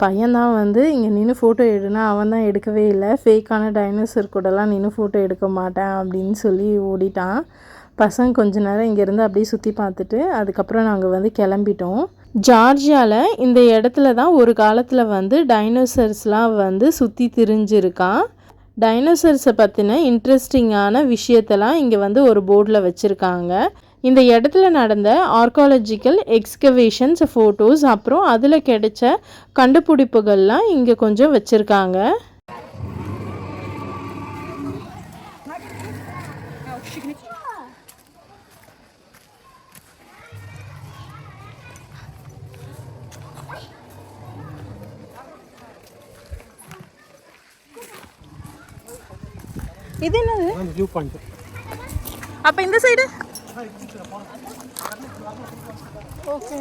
பையன் தான் வந்து இங்கே நின்று ஃபோட்டோ எடுனா அவன் தான் எடுக்கவே இல்லை. ஃபேக்கான டைனோசர் கூடலாம் நின்று ஃபோட்டோ எடுக்க மாட்டேன் அப்படின்னு சொல்லி ஓடிட்டான். பசங்க கொஞ்ச நேரம் இங்கேருந்து அப்படியே சுற்றி பார்த்துட்டு அதுக்கப்புறம் நாங்கள் வந்து கிளம்பிட்டோம். ஜார்ஜியாவில் இந்த இடத்துல தான் ஒரு காலத்தில் வந்து டைனோசர்ஸ்லாம் வந்து சுற்றி திரிஞ்சிருக்கான். டைனோசர்ஸை பற்றின இன்ட்ரெஸ்டிங்கான விஷயத்தெல்லாம் இங்கே வந்து ஒரு போர்டில் வச்சுருக்காங்க. இந்த இடத்துல நடந்த ஆர்காலஜிக்கல் எக்ஸ்கவேஷன்ஸ், ஃபோட்டோஸ், அப்புறம் அதில் கிடைச்ச கண்டுபிடிப்புகள்லாம் இங்கே கொஞ்சம் வச்சுருக்காங்க. இது என்னது? View point. அப்ப இந்த சைடு ஓகே.